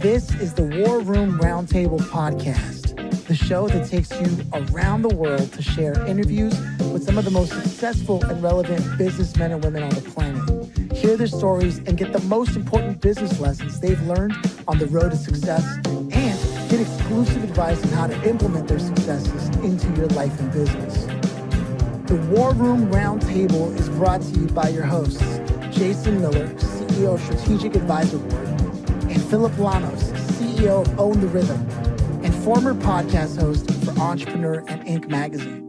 This is the War Room Roundtable podcast, the show that takes you around the world to share interviews with some of the most successful and relevant businessmen and women on the planet. Hear their stories and get the most important business lessons they've learned on the road to success, and get exclusive advice on how to implement their successes into your life and business. The War Room Roundtable is brought to you by your hosts, Jason Miller, CEO of Strategic Advisor Board, and Phillip Lanos, CEO of Own the Rhythm, and former podcast host for Entrepreneur and Inc. magazine.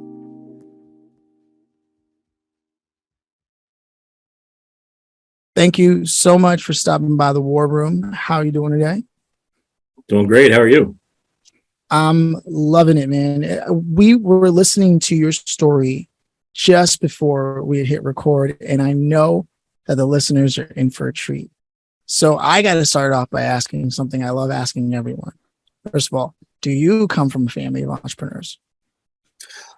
Thank you so much for stopping by the War Room. How are you doing today? Doing great. How are you? I'm loving it, man. We were listening to your story just before we had hit record, and I know that the listeners are in for a treat. So I got to start off by asking something I love asking everyone. First of all, do you come from a family of entrepreneurs?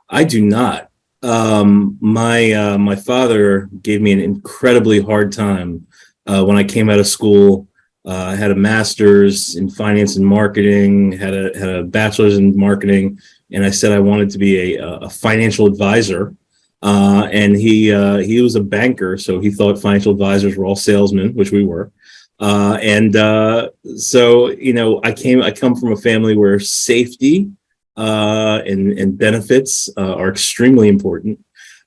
I do not. My father gave me an incredibly hard time when I came out of school. I had a master's in finance and marketing, had a bachelor's in marketing, and I said I wanted to be a financial advisor. And he was a banker, so he thought financial advisors were all salesmen, which we were. So, you know, I come from a family where safety and benefits are extremely important.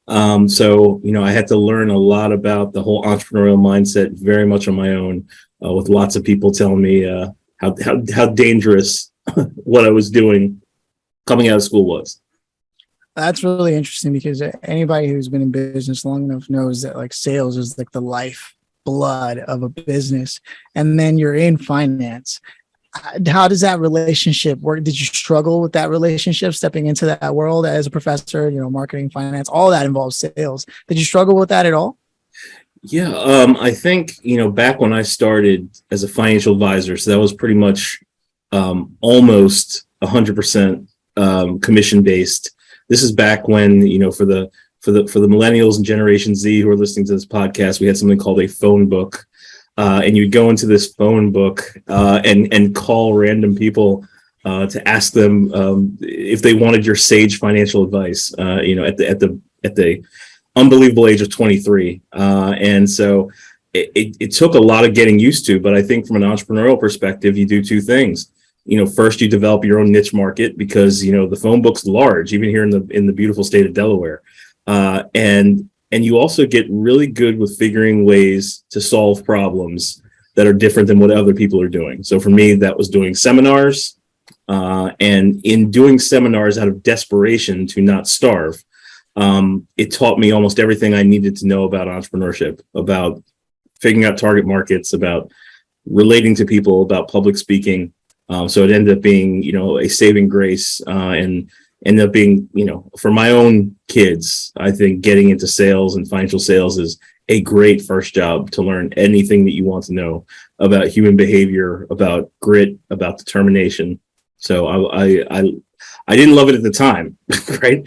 So, you know, I had to learn a lot about the whole entrepreneurial mindset very much on my own, with lots of people telling me how dangerous what I was doing coming out of school was. That's really interesting, because anybody who's been in business long enough knows that like sales is like the lifeblood of a business. And then you're in finance. How does that relationship work? Did you struggle with that relationship stepping into that world as a professor, you know, marketing, finance, all that involves sales? Did you struggle with that at all? Yeah, I think, you know, back when I started as a financial advisor, so that was pretty much almost 100% commission based. This is back when, you know, for the millennials and Generation Z who are listening to this podcast, we had something called a phone book, and you'd go into this phone book and call random people to ask them if they wanted your sage financial advice. You know, at the unbelievable age of 23, and so it took a lot of getting used to. But I think from an entrepreneurial perspective, you do two things. You know, first you develop your own niche market, because, you know, the phone book's large, even here in the beautiful state of Delaware. And you also get really good with figuring ways to solve problems that are different than what other people are doing. So for me, that was doing seminars, and in doing seminars out of desperation to not starve, it taught me almost everything I needed to know about entrepreneurship, about figuring out target markets, about relating to people, about public speaking. So it ended up being, you know, a saving grace, and ended up being, you know, for my own kids, I think getting into sales and financial sales is a great first job to learn anything that you want to know about human behavior, about grit, about determination. So I didn't love it at the time, right?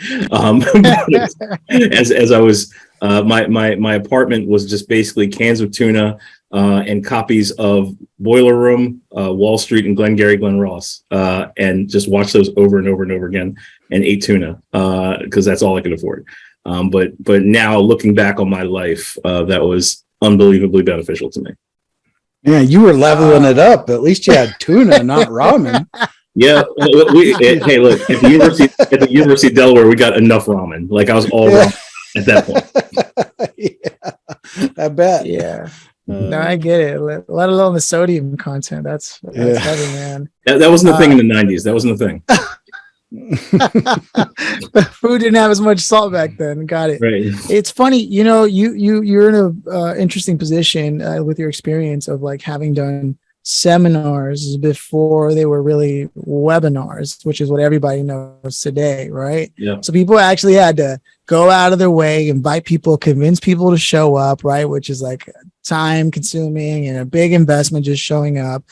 As I was, my apartment was just basically cans of tuna and copies of Boiler Room, Wall Street, and Glengarry Glen Ross, and just watched those over and over and over again, and ate tuna because that's all I could afford. But now looking back on my life, that was unbelievably beneficial to me. Yeah, you were leveling it up. At least you had tuna, not ramen. Yeah, hey, look, at the University of Delaware, we got enough ramen. Like I was all ramen at that point. Yeah, I bet. Yeah. No, I get it. Let alone the sodium content. That's heavy, man. That wasn't the thing in the 90s. That wasn't the thing. Food didn't have as much salt back then. Got it. Right. It's funny, you know, you're in a interesting position with your experience of like having done seminars before they were really webinars, which is what everybody knows today, right? Yeah. So people actually had to go out of their way, invite people, convince people to show up, right? Which is like time consuming and a big investment just showing up.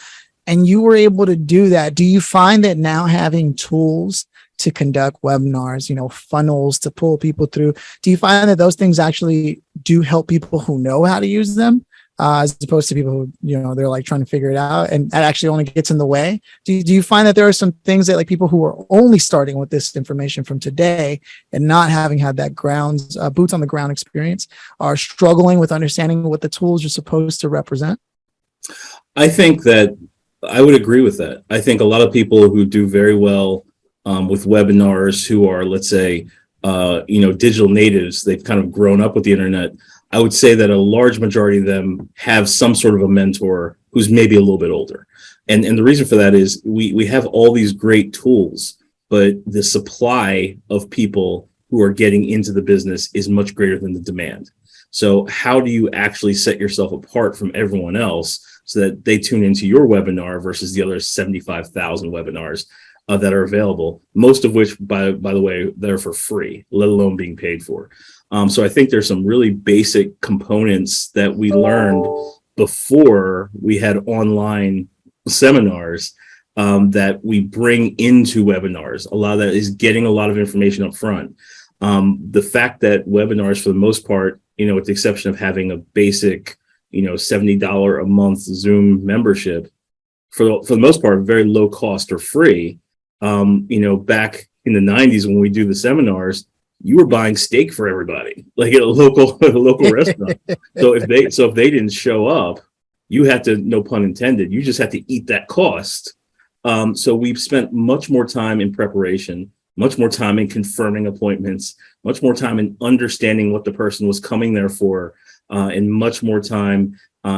And you were able to do that. Do you find that now having tools to conduct webinars, you know, funnels to pull people through, do you find that those things actually do help people who know how to use them? as opposed to people who, they're like trying to figure it out, and that actually only gets in the way. Do you find that there are some things that like people who are only starting with this information from today and not having had that boots on the ground experience are struggling with understanding what the tools are supposed to represent? I think that I would agree with that. I think a lot of people who do very well with webinars, who are, let's say, digital natives, they've kind of grown up with the internet. I would say that a large majority of them have some sort of a mentor who's maybe a little bit older. And the reason for that is we have all these great tools, but the supply of people who are getting into the business is much greater than the demand. So how do you actually set yourself apart from everyone else so that they tune into your webinar versus the other 75,000 webinars that are available, most of which, by the way, they're for free, let alone being paid for. So I think there's some really basic components that we learned before we had online seminars that we bring into webinars. A lot of that is getting a lot of information up front. The fact that webinars, for the most part, with the exception of having a basic, $70 a month Zoom membership, for the most part, very low cost or free. Back in the 90s when we do the seminars, you were buying steak for everybody, like at a local restaurant. So if they didn't show up, you had to, no pun intended, you just had to eat that cost. So we've spent much more time in preparation, much more time in confirming appointments, much more time in understanding what the person was coming there for, and much more time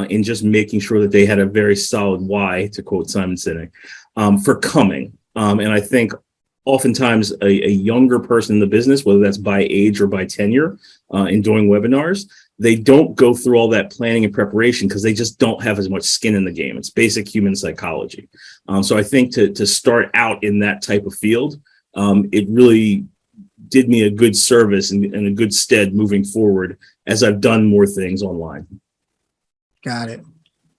in just making sure that they had a very solid why, to quote Simon Sinek, for coming. And I think oftentimes a younger person in the business, whether that's by age or by tenure, in doing webinars, they don't go through all that planning and preparation because they just don't have as much skin in the game. It's basic human psychology. So I think to start out in that type of field, it really did me a good service and a good stead moving forward as I've done more things online. Got it.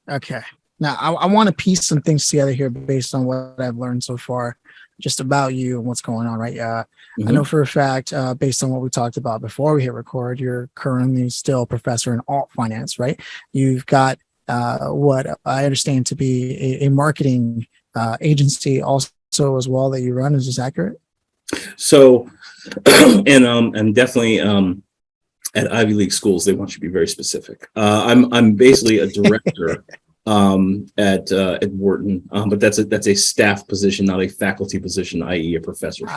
Okay. Now, I want to piece some things together here based on what I've learned so far, just about you and what's going on, right? I know for a fact, based on what we talked about before we hit record, you're currently still a professor in alt finance, right? You've got what I understand to be a marketing agency also as well that you run. Is this accurate? So, and definitely at Ivy League schools, they want you to be very specific. I'm basically a director at Wharton, but that's a staff position, not a faculty position, i.e. a professorship.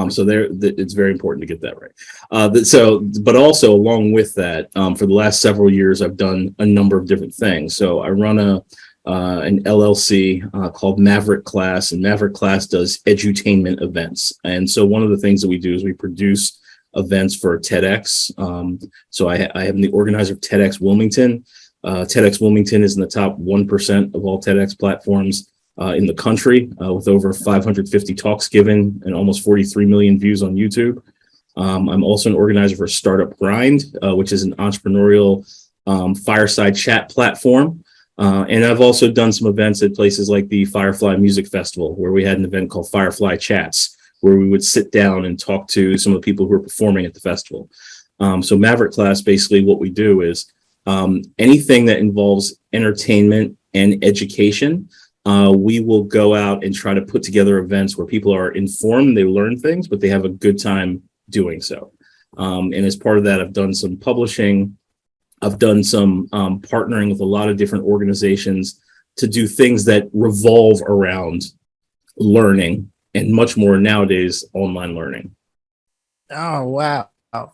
So it's very important to get that right. But also along with that, for the last several years, I've done a number of different things. So I run an LLC called Maverick Class, and Maverick Class does edutainment events. And so one of the things that we do is we produce events for TEDx. So I am the organizer of TEDxWilmington. TEDxWilmington is in the top 1% of all TEDx platforms in the country, with over 550 talks given and almost 43 million views on YouTube. I'm also an organizer for Startup Grind, which is an entrepreneurial fireside chat platform. And I've also done some events at places like the Firefly Music Festival, where we had an event called Firefly Chats, where we would sit down and talk to some of the people who are performing at the festival. So Maverick Class, basically what we do is anything that involves entertainment and education, we will go out and try to put together events where people are informed, they learn things, but they have a good time doing so. And as part of that, I've done some publishing. I've done some partnering with a lot of different organizations to do things that revolve around learning, and much more nowadays, online learning. Oh, wow.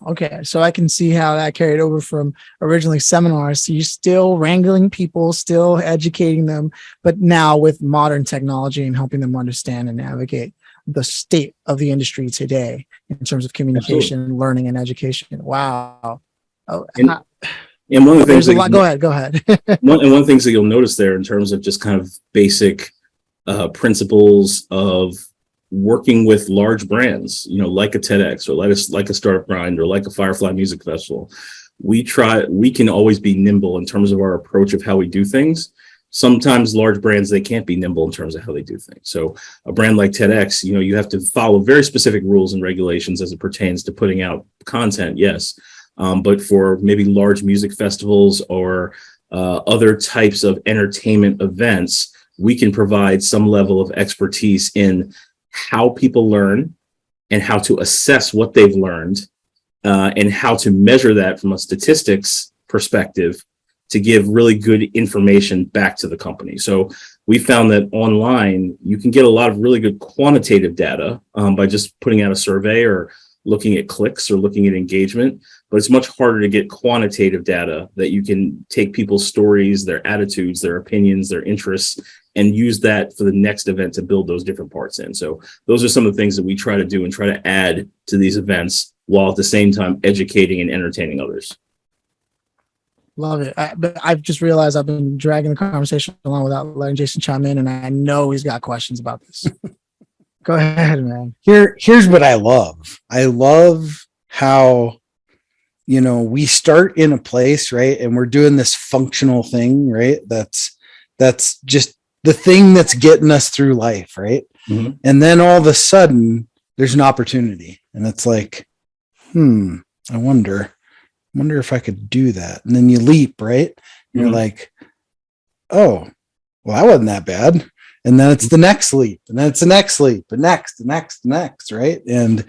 Okay. So I can see how that carried over from originally seminars. So you're still wrangling people, still educating them, but now with modern technology and helping them understand and navigate the state of the industry today in terms of communication, Absolutely. Learning, and education. Wow. Oh, and one of the things, go ahead. one of the things that you'll notice there in terms of just kind of basic principles of working with large brands, like a TEDx or like a Startup Grind or like a Firefly Music Festival, we can always be nimble in terms of our approach of how we do things. Sometimes large brands, they can't be nimble in terms of how they do things. So a brand like TEDx, you have to follow very specific rules and regulations as it pertains to putting out content, yes. But for maybe large music festivals or other types of entertainment events, we can provide some level of expertise in how people learn and how to assess what they've learned, and how to measure that from a statistics perspective to give really good information back to the company. So we found that online, you can get a lot of really good quantitative data by just putting out a survey or looking at clicks or looking at engagement, but it's much harder to get quantitative data that you can take people's stories, their attitudes, their opinions, their interests, and use that for the next event to build those different parts in. So those are some of the things that we try to do and try to add to these events while at the same time educating and entertaining others. Love it. But I've just realized I've been dragging the conversation along without letting Jason chime in, and I know he's got questions about this. Go ahead, man. Here's what I love. I love how, we start in a place, right? And we're doing this functional thing, right? That's just the thing that's getting us through life, right? Mm-hmm. And then all of a sudden there's an opportunity, and it's like, I wonder if I could do that. And then you leap, right? And you're like, oh, well, that wasn't that bad. And then it's the next leap, and then it's the next leap, and next, right? And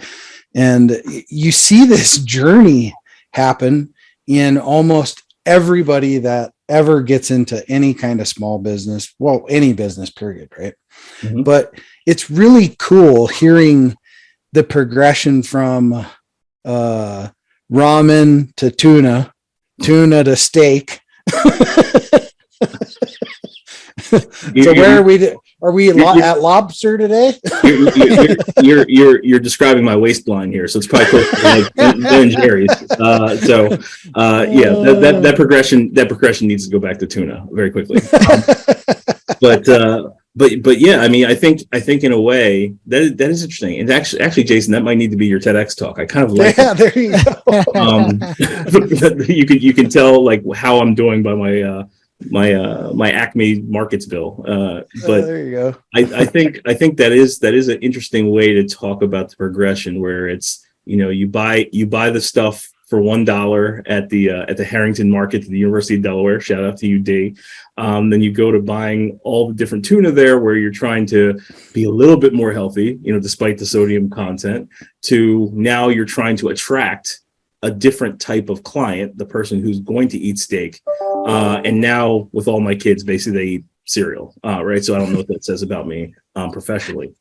you see this journey happen in almost everybody that ever gets into any kind of small business, well, any business period, right? Mm-hmm. But it's really cool hearing the progression from ramen to tuna to steak. So where are we at lobster today? You're describing my waistline here, so it's probably close to like Ben and Jerry's. That progression needs to go back to tuna very quickly. But yeah, I mean, I think in a way that is interesting. And actually, Jason, that might need to be your TEDx talk. I kind of like. Yeah, there you go. You can tell like how I'm doing by my Acme Markets bill. But there you go. I think that is an interesting way to talk about the progression, where it's, you buy the stuff for $1 at the Harrington Market to the University of Delaware. Shout out to UD. Then you go to buying all the different tuna there, where you're trying to be a little bit more healthy, despite the sodium content, to now you're trying to attract a different type of client, the person who's going to eat steak. And now with all my kids, basically they eat cereal, right? So I don't know what that says about me professionally,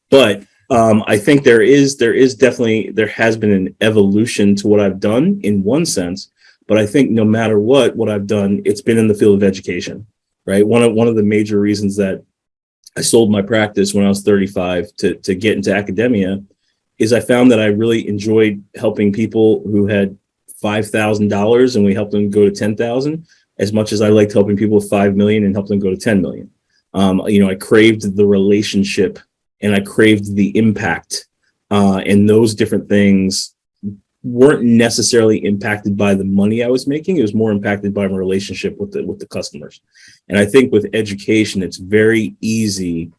but I think there has been an evolution to what I've done in one sense, but I think no matter what I've done, it's been in the field of education, right? One of the major reasons that I sold my practice when I was 35 to get into academia is I found that I really enjoyed helping people who had $5,000 and we helped them go to 10,000, as much as I liked helping people with 5 million and help them go to 10 million. I craved the relationship and I craved the impact, and those different things weren't necessarily impacted by the money I was making. It was more impacted by my relationship with the customers. And I think with education, it's very easy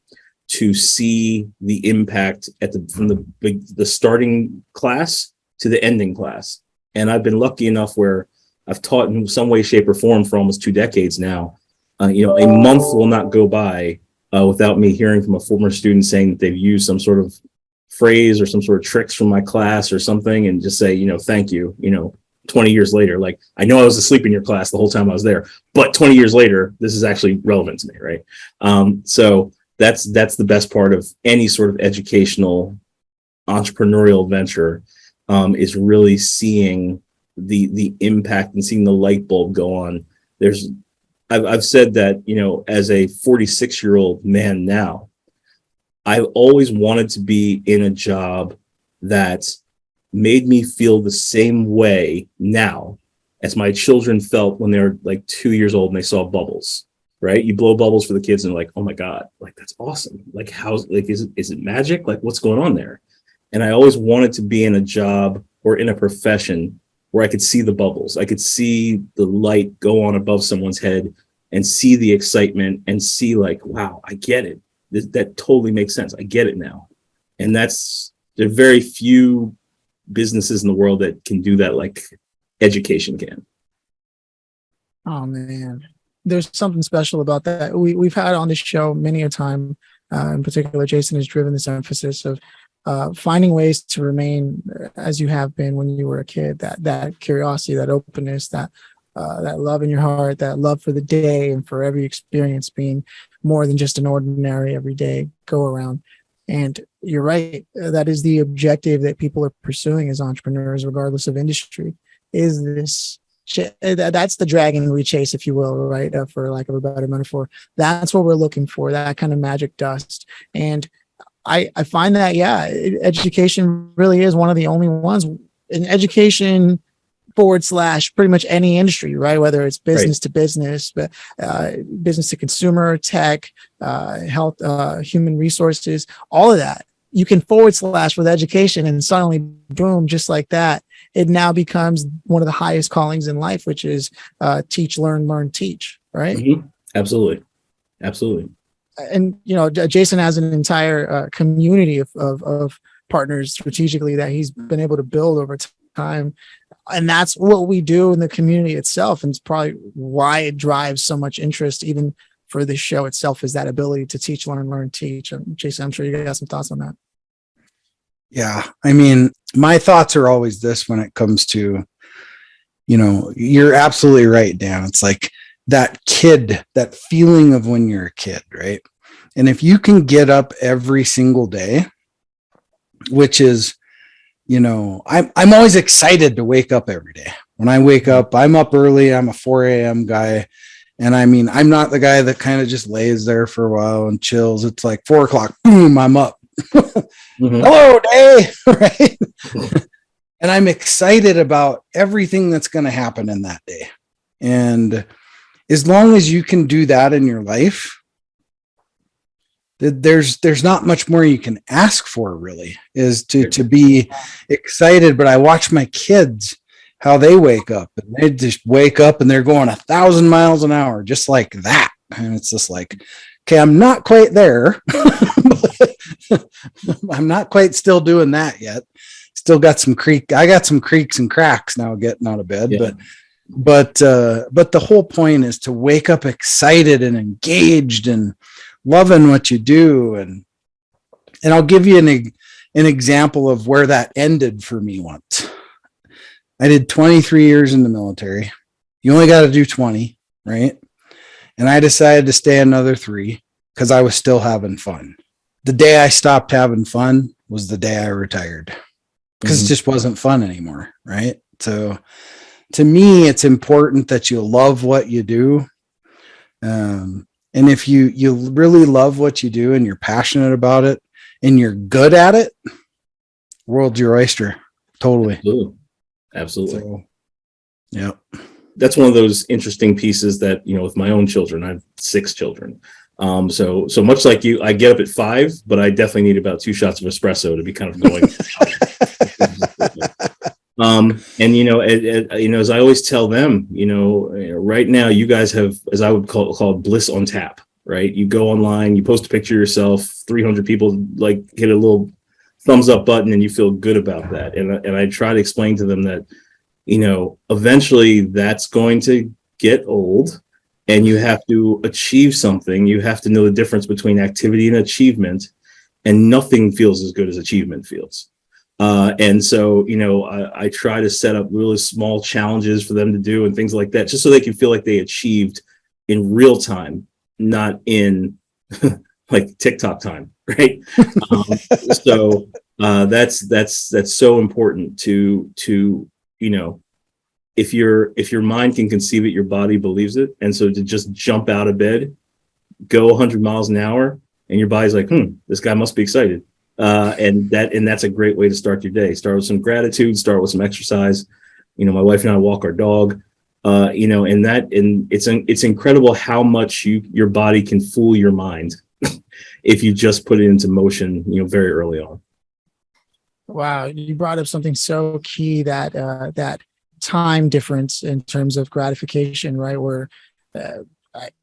to see the impact from the starting class to the ending class. And I've been lucky enough where I've taught in some way, shape, or form for almost 2 decades now. A month will not go by without me hearing from a former student saying that they've used some sort of phrase or some sort of tricks from my class or something, and just say, thank you, 20 years later. Like, I know I was asleep in your class the whole time I was there, but 20 years later, this is actually relevant to me, right? So that's the best part of any sort of educational entrepreneurial venture, is really seeing the impact and seeing the light bulb go on. I've said that, as a 46-year-old man now, I've always wanted to be in a job that made me feel the same way now as my children felt when they were like 2 years old and they saw bubbles, right? You blow bubbles for the kids and like, oh my God, like, that's awesome. Like, is it magic? Like, what's going on there? And I always wanted to be in a job or in a profession where I could see the bubbles. I could see the light go on above someone's head and see the excitement and see like, wow, I get it. That totally makes sense. I get it now. And there are very few businesses in the world that can do that like education can. Oh man, there's something special about that. We've had on this show many a time. In particular, Jason has driven this emphasis of finding ways to remain as you have been when you were a kid. That curiosity, that openness, that love in your heart, that love for the day and for every experience being more than just an ordinary everyday go around. And you're right. That is the objective that people are pursuing as entrepreneurs, regardless of industry. Is this that's the dragon we chase, if you will, right? For lack of a better metaphor, that's what we're looking for, that kind of magic dust. And I find that, education really is one of the only ones in education / pretty much any industry, right? Whether it's business to business, but business to consumer, tech, health, human resources, all of that. You can / with education, and suddenly, boom, just like that, it now becomes one of the highest callings in life, which is teach, learn, teach, right? Mm-hmm. Absolutely. And, Jason has an entire community of partners strategically that he's been able to build over time. And that's what we do in the community itself. And it's probably why it drives so much interest, even for the show itself, is that ability to teach, learn, teach. And Jason, I'm sure you got some thoughts on that. Yeah. I mean, my thoughts are always this when it comes to, you're absolutely right, Dan. It's like that kid, that feeling of when you're a kid, right? And if you can get up every single day, which is, I'm always excited to wake up every day. When I wake up, I'm up early. I'm a 4 a.m. guy. And I mean, I'm not the guy that kind of just lays there for a while and chills. It's like 4 o'clock, boom, I'm up. Mm-hmm. Hello, day. Right. And I'm excited about everything that's going to happen in that day. And as long as you can do that in your life, there's not much more you can ask for, really, is to be excited. But I watch my kids, how they wake up, and they just wake up and they're going 1,000 miles an hour, just like that. And it's just like, okay, I'm not quite there. I'm not quite still doing that yet. Still got some I got some creaks and cracks now getting out of bed, but the whole point is to wake up excited and engaged and loving what you do. And I'll give you an example of where that ended for me once. I did 23 years in the military. You only got to do 20, right? And I decided to stay another 3 because I was still having fun. The day I stopped having fun was the day I retired, because it just wasn't fun anymore, right? So to me, it's important that you love what you do. And if you really love what you do and you're passionate about it and you're good at it, world's your oyster. Totally. Absolutely. So, yeah. That's one of those interesting pieces that, with my own children, I have 6 children. So much like you, I get up at 5, but I definitely need about 2 shots of espresso to be kind of going. And as I always tell them, right now you guys have, as I would call it, bliss on tap, right? You go online, you post a picture of yourself, 300 people hit a little thumbs up button, and you feel good about that. And I try to explain to them that, eventually that's going to get old, and you have to achieve something. You have to know the difference between activity and achievement, and nothing feels as good as achievement feels. And so, I try to set up really small challenges for them to do and things like that, just so they can feel like they achieved in real time, not in like TikTok time, right? So that's so important to if your mind can conceive it, your body believes it. And so to just jump out of bed, go 100 miles an hour, and your body's like, this guy must be excited. And that's a great way to start your day. Start with some gratitude, start with some exercise. My wife and I walk our dog, and it's incredible how much your body can fool your mind if you just put it into motion, very early on. Wow. You brought up something so key, that time difference in terms of gratification, right? Where,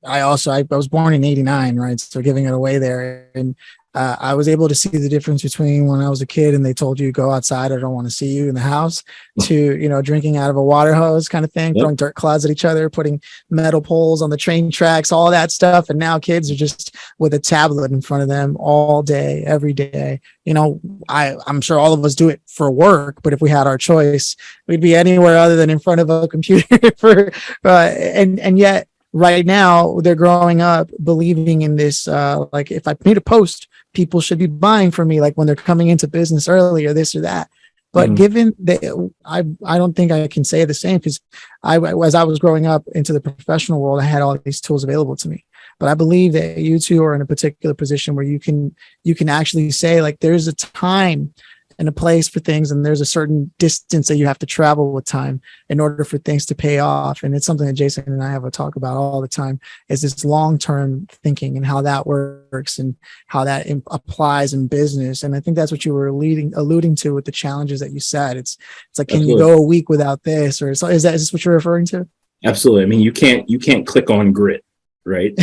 I was born in 89, right? So giving it away there. And I was able to see the difference between when I was a kid and they told you go outside, I don't want to see you in the house, to, drinking out of a water hose kind of thing, throwing dirt clouds at each other, putting metal poles on the train tracks, all that stuff. And now kids are just with a tablet in front of them all day, every day. I'm sure all of us do it for work, but if we had our choice, we'd be anywhere other than in front of a computer and yet right now they're growing up believing in this, like if I made a post, people should be buying from me, like when they're coming into business early or this or that. But given that, I don't think I can say the same, because as I was growing up into the professional world, I had all these tools available to me. But I believe that you two are in a particular position where you can actually say, like, there's a time and a place for things, and there's a certain distance that you have to travel with time in order for things to pay off. And it's something that Jason and I have a talk about all the time, is this long-term thinking and how that works and how that applies in business. And I think that's what you were alluding to with the challenges that you said. It's like, can you go a week without this? Or is this what you're referring to? Absolutely. I mean, you can't click on grit, right?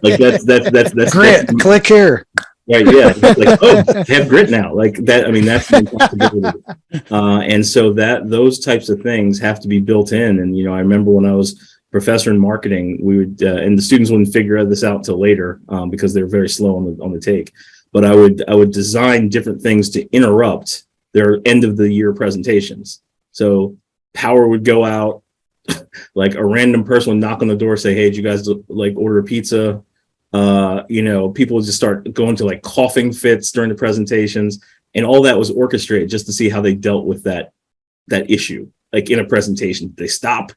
Like that's grit. Click here. Right. Yeah. Like, oh, have grit now. Like that. I mean, that's an impossibility. And so those types of things have to be built in. And, I remember when I was professor in marketing, we would, and the students wouldn't figure this out till later, because they're very slow on the take. But I would design different things to interrupt their end of the year presentations. So power would go out, like a random person would knock on the door, say, hey, did you guys like order a pizza? People would just start going to like coughing fits during the presentations, and all that was orchestrated just to see how they dealt with that issue. Like in a presentation, they stop,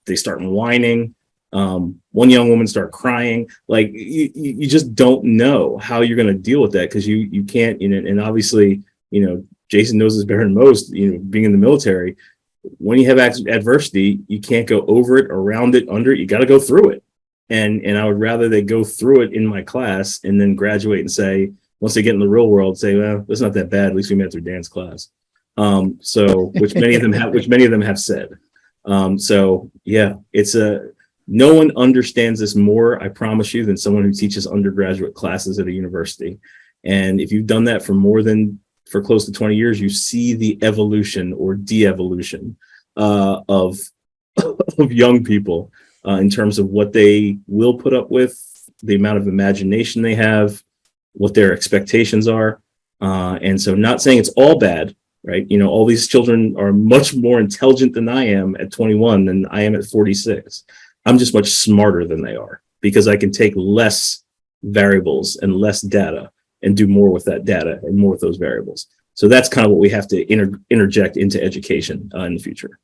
they start whining. One young woman started crying. Like you just don't know how you're going to deal with that, because you can't. And obviously, Jason knows this better than most. Being in the military, when you have adversity, you can't go over it, around it, under it. You got to go through it. And I would rather they go through it in my class and then graduate and say, once they get in the real world, say, well, it's not that bad. At least we met through dance class. Which many of them have said. So yeah, no one understands this more, I promise you, than someone who teaches undergraduate classes at a university. And if you've done that for close to 20 years, you see the evolution or de-evolution of young people. In terms of what they will put up with, the amount of imagination they have, what their expectations are. And so not saying it's all bad, right? All these children are much more intelligent than I am at 21 than I am at 46. I'm just much smarter than they are, because I can take less variables and less data and do more with that data and more with those variables. So that's kind of what we have to interject into education in the future.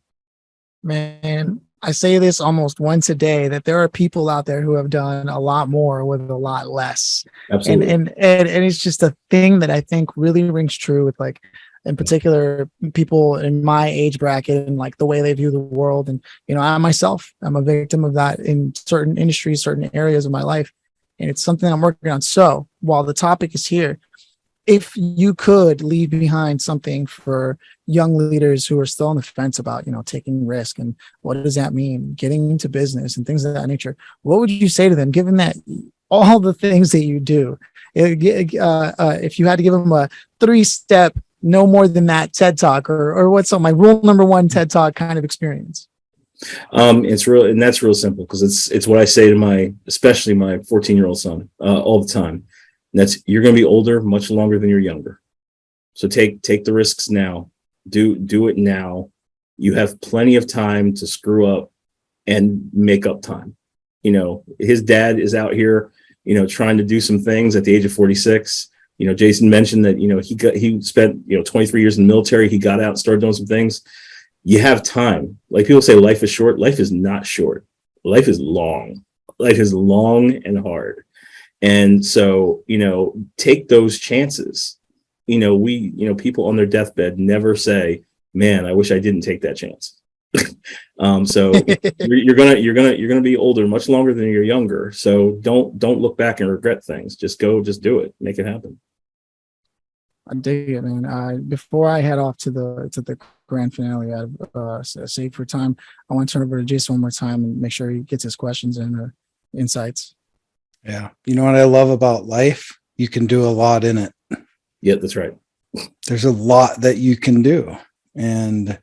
Man, I say this almost once a day, that there are people out there who have done a lot more with a lot less. Absolutely. And it's just a thing that I think really rings true with, like, in particular, people in my age bracket and like the way they view the world. And, I'm a victim of that in certain industries, certain areas of my life. And it's something I'm working on. So while the topic is here, if you could leave behind something for young leaders who are still on the fence about, taking risk and what does that mean, getting into business and things of that nature, what would you say to them, given that all the things that you do, if you had to give them a 3-step, no more than that TED Talk, or what's my rule number 1 TED Talk kind of experience? It's real, and that's real simple, because it's what I say to especially my 14-year-old son all the time. And that's, you're going to be older much longer than you're younger. So take the risks now. Do it now. You have plenty of time to screw up and make up time. His dad is out here, trying to do some things at the age of 46. Jason mentioned that, he spent, 23 years in the military. He got out and started doing some things. You have time. Like people say life is short. Life is not short. Life is long. Life is long and hard. And so, take those chances. People on their deathbed never say, man, I wish I didn't take that chance. So you're gonna be older much longer than you're younger. So don't look back and regret things. Just do it, make it happen. I dig it, man. Before I head off to the grand finale, save for time, I want to turn over to Jason one more time and make sure he gets his questions and insights. Yeah. You know what I love about life? you can do a lot in it. Yeah, that's right. There's a lot that you can do. And,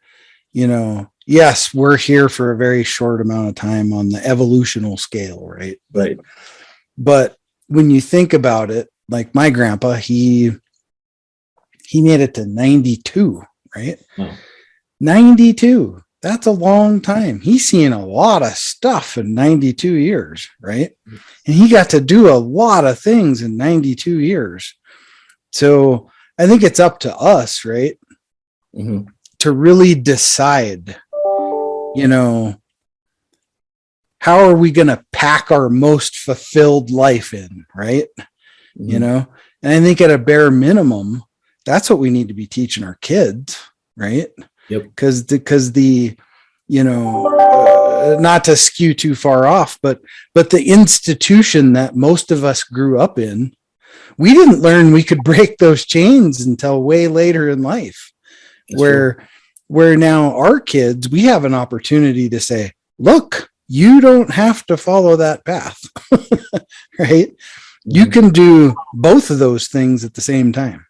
yes, we're here for a very short amount of time on the evolutional scale, right? Right. But when you think about it, like my grandpa, he made it to 92, right? Oh. 92. That's a long time. He's seen a lot of stuff in 92 years, right? And he got to do a lot of things in 92 years. So I think it's up to us, right? Mm-hmm. To really decide, how are we going to pack our most fulfilled life in, right? Mm-hmm. And I think at a bare minimum, that's what we need to be teaching our kids, right? Yep. Because not to skew too far off, but the institution that most of us grew up in, we didn't learn we could break those chains until way later in life. That's where now our kids, we have an opportunity to say, look, you don't have to follow that path, right? Mm-hmm. You can do both of those things at the same time.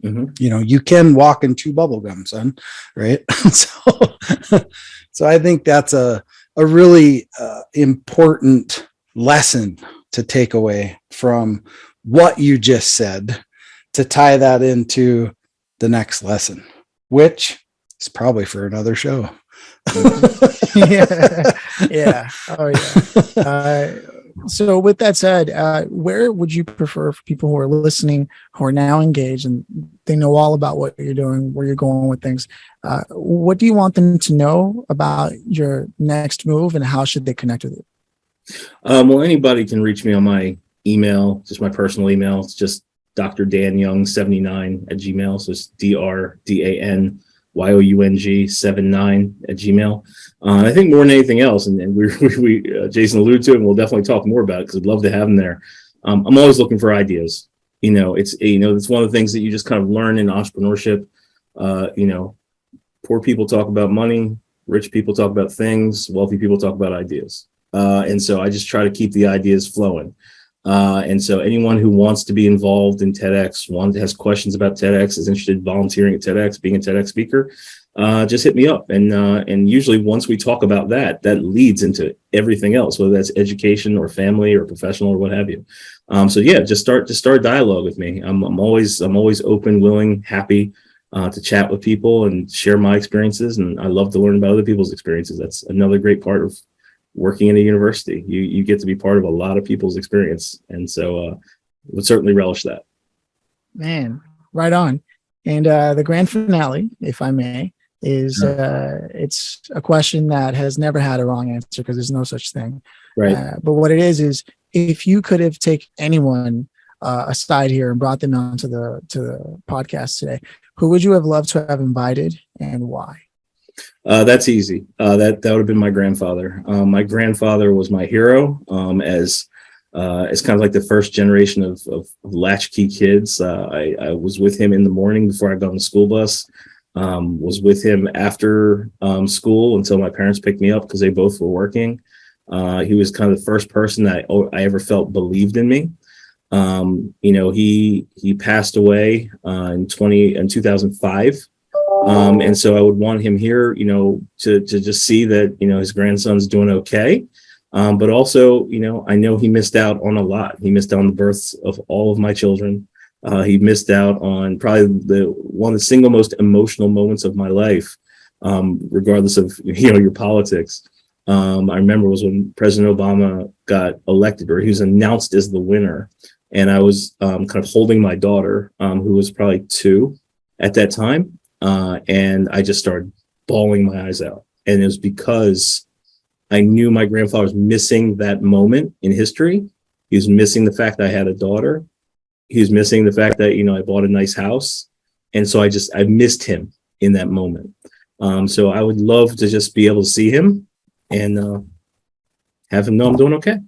Mm-hmm. You can walk and chew bubble gum, son, right? So I think that's a really important lesson to take away from what you just said, to tie that into the next lesson, which is probably for another show. Yeah. Oh yeah. So with that said, where would you prefer for people who are listening, who are now engaged and they know all about what you're doing, where you're going with things? What do you want them to know about your next move, and how should they connect with you? Well, anybody can reach me on my email, just my personal email. It's just Dr. Dan Young 79 at Gmail. So it's DrDanYoung 79 at Gmail. I think more than anything else, and we Jason alluded to it, and we'll definitely talk more about it because I'd love to have him there. I'm always looking for ideas. It's one of the things that you just kind of learn in entrepreneurship. Poor people talk about money, rich people talk about things, wealthy people talk about ideas. And so I just try to keep the ideas flowing. And so anyone who wants to be involved in TEDx, has questions about TEDx, is interested in volunteering at TEDx, being a TEDx speaker, just hit me up. And usually once we talk about that leads into everything else, whether that's education or family or professional or what have you. So yeah, just start a dialogue with me. I'm always open, willing, happy to chat with people and share my experiences. And I love to learn about other people's experiences. That's another great part of working in a university. You get to be part of a lot of people's experience. And so would certainly relish that. Man, right on. And the grand finale, if I may, is it's a question that has never had a wrong answer because there's no such thing. Right. But what it is if you could have taken anyone aside here and brought them onto the podcast today, who would you have loved to have invited and why? That's easy. That would have been my grandfather. My grandfather was my hero, as kind of like the first generation of latchkey kids. I was with him in the morning before I got on the school bus, was with him after school until my parents picked me up because they both were working. He was kind of the first person that I ever felt believed in me. He passed away in 2005. And so I would want him here, to just see that, his grandson's doing okay. But also, I know he missed out on a lot. He missed out on the births of all of my children. He missed out on probably one of the single most emotional moments of my life, regardless of, your politics. I remember was when President Obama got elected, or he was announced as the winner. And I was kind of holding my daughter, who was probably 2 at that time. And I just started bawling my eyes out. And it was because I knew my grandfather was missing that moment in history. He was missing the fact that I had a daughter. He was missing the fact that, I bought a nice house. And so I missed him in that moment. So I would love to just be able to see him and have him know I'm doing okay.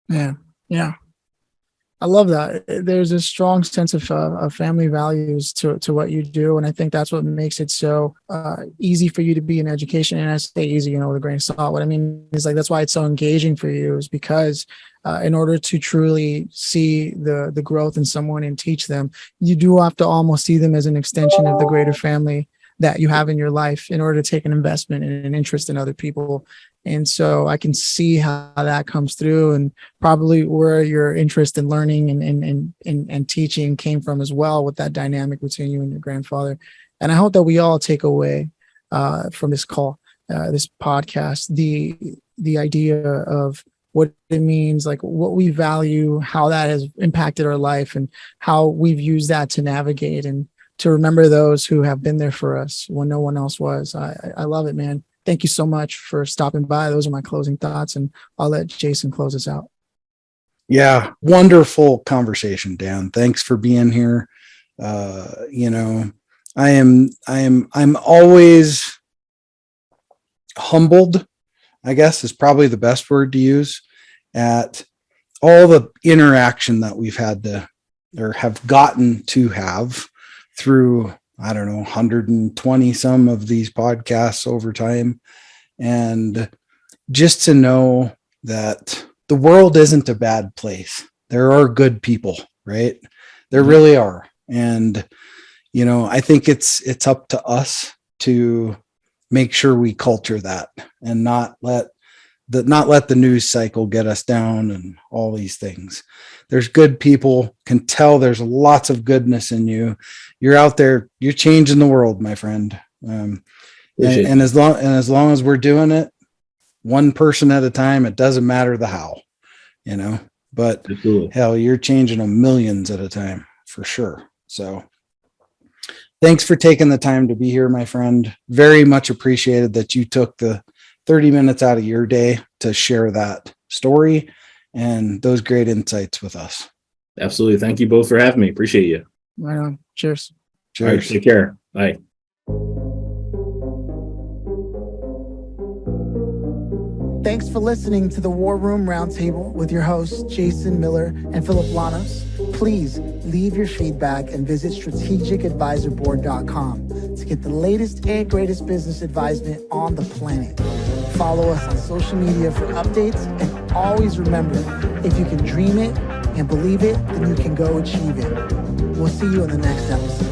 Yeah. I love that. There's a strong sense of family values to what you do. And I think that's what makes it so easy for you to be in education. And I say easy, with a grain of salt. What I mean is like, that's why it's so engaging for you, is because in order to truly see the growth in someone and teach them, you do have to almost see them as an extension of the greater family that you have in your life in order to take an investment and an interest in other people. And so I can see how that comes through, and probably where your interest in learning and teaching came from as well, with that dynamic between you and your grandfather. And I hope that we all take away from this call, this podcast, the idea of what it means, like what we value, how that has impacted our life, and how we've used that to navigate and to remember those who have been there for us when no one else was. I love it, man. Thank you so much for stopping by. Those are my closing thoughts, and I'll let Jason close us out. Yeah, wonderful conversation, Dan. Thanks for being here. I'm always humbled, I guess is probably the best word to use, at all the interaction that we've had to, or have gotten to have through, I don't know, 120 some of these podcasts over time. And just to know that the world isn't a bad place. There are good people, right? There really are. And, I think it's up to us to make sure we culture that and not let the news cycle get us down and all these things. There's good people, can tell there's lots of goodness in you. You're out there, you're changing the world, my friend. And as long as we're doing it one person at a time, it doesn't matter the how, but Absolutely. Hell, you're changing them millions at a time for sure. So thanks for taking the time to be here, my friend. Very much appreciated that you took the 30 minutes out of your day to share that story and those great insights with us. Absolutely. Thank you both for having me. Appreciate you. Right on. Cheers. All right, take care. Bye. Thanks for listening to the War Room Roundtable with your hosts, Jason Miller and Phillip Lanos. Please leave your feedback and visit strategicadvisorboard.com to get the latest and greatest business advisement on the planet. Follow us on social media for updates, and always remember, if you can dream it and believe it, then you can go achieve it. We'll see you in the next episode.